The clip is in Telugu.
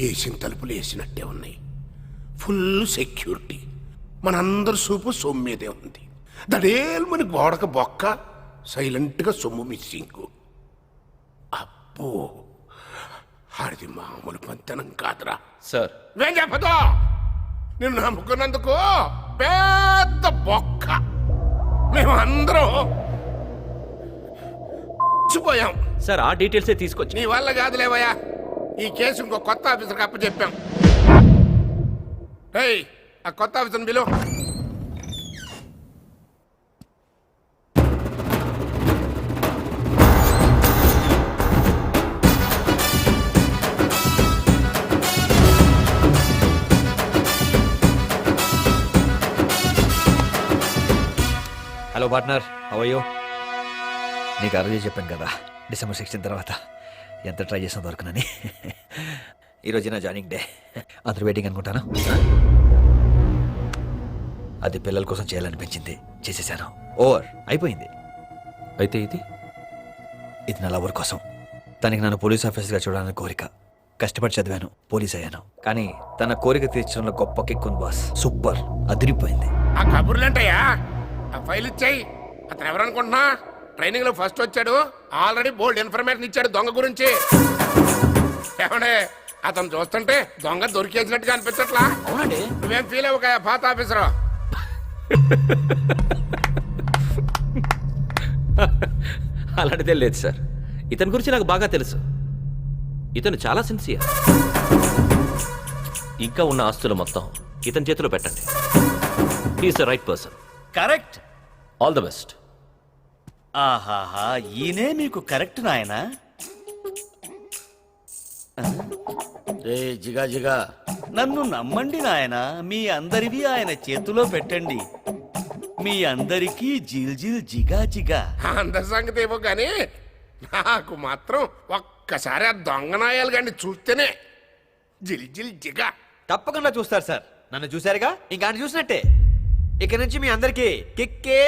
వేసిన తలుపులు వేసినట్టే ఉన్నాయి. Full security. మనందరి సూపు సొమ్ము మీదే ఉంది. దడేల్మని గోడక బొక్క, సైలెంట్గా సొమ్ము మిస్సింగ్. అబ్బో, ఆడిది మామూలు పంతనం కాదురా. సార్ నేను చెప్పదు, నిన్ను నమ్ముకున్నందుకు పెద్ద బొక్క. మేమందరం పోయాం. సార్ ఆ డీటెయిల్సే తీసుకొచ్చి. నీ వల్ల కాదులేవయ్యా, ఈ కేసు ఇంకో కొత్త ఆఫీసర్కి అప్పచెప్పాం. ఏయ్, ఆ కొత్త ఆఫీసర్ని పిలువు. Hello partner, how are you? నీకు ఆ రోజే చెప్పాను కదా, December 16 తర్వాత ఎంత ట్రై చేసిన దొరకనని. ఈరోజు నా జాయినింగ్ డే. అందరూ వెయిటింగ్ అనుకుంటాను. అది పిల్లల కోసం చేయాలనిపించింది, చేసేసాను. ఓవర్, అయిపోయింది. అయితే ఇది నా లవర్ కోసం. తనకి నన్ను పోలీస్ ఆఫీసర్గా చూడాలని కోరిక. కష్టపడి చదివాను, పోలీస్ అయ్యాను. కానీ తన కోరిక తీర్చడంలో గొప్ప కిక్కున్ బాస్. సూపర్, అదిరిపోయింది. ఆ కబుర్లేంటయ్యా, ఆ ఫైల్ ఇచ్చాయి. అతను ఎవరనుకుంటున్నా, ట్రైనింగ్ లో ఫస్ట్ వచ్చాడు. ఆల్రెడీ బోల్డ్ ఇన్ఫర్మేషన్ ఇచ్చాడు దొంగ గురించి. ఏమండే, అతను చూస్తుంటే దొంగ దొరికేసినట్టుగా అనిపించట్లా? అవునండి. నువ్వేం ఫీల్ అవ్వక పాత ఆఫీసరు. అలాంటిదే లేదు సార్. ఇతని గురించి నాకు బాగా తెలుసు. ఇతను చాలా సిన్సియర్. ఇంకా ఉన్న ఆస్తులు మొత్తం ఇతని చేతిలో పెట్టండి. He is the right person. Correct. All the best. ఆహాహా, ఈయనే మీకు కరెక్ట్ నాయనా. జిగా జిగా నన్ను నమ్మండి నాయనా, మీ అందరివి ఆయన చేతిలో పెట్టండి. మీ అందరికీ జిల్ జిల్ జిగా జిగా. అందరి సంగతి ఏమో కానీ నాకు మాత్రం ఒక్కసారి ఆ దొంగ నాయాలు కానీ చూస్తేనే జిల్ జిల్ జిగా. తప్పకుండా చూస్తారు సార్. నన్ను చూశారుగా, ఇంకా చూసినట్టే. ఇక నుంచి మీ అందరికీ కిక్కే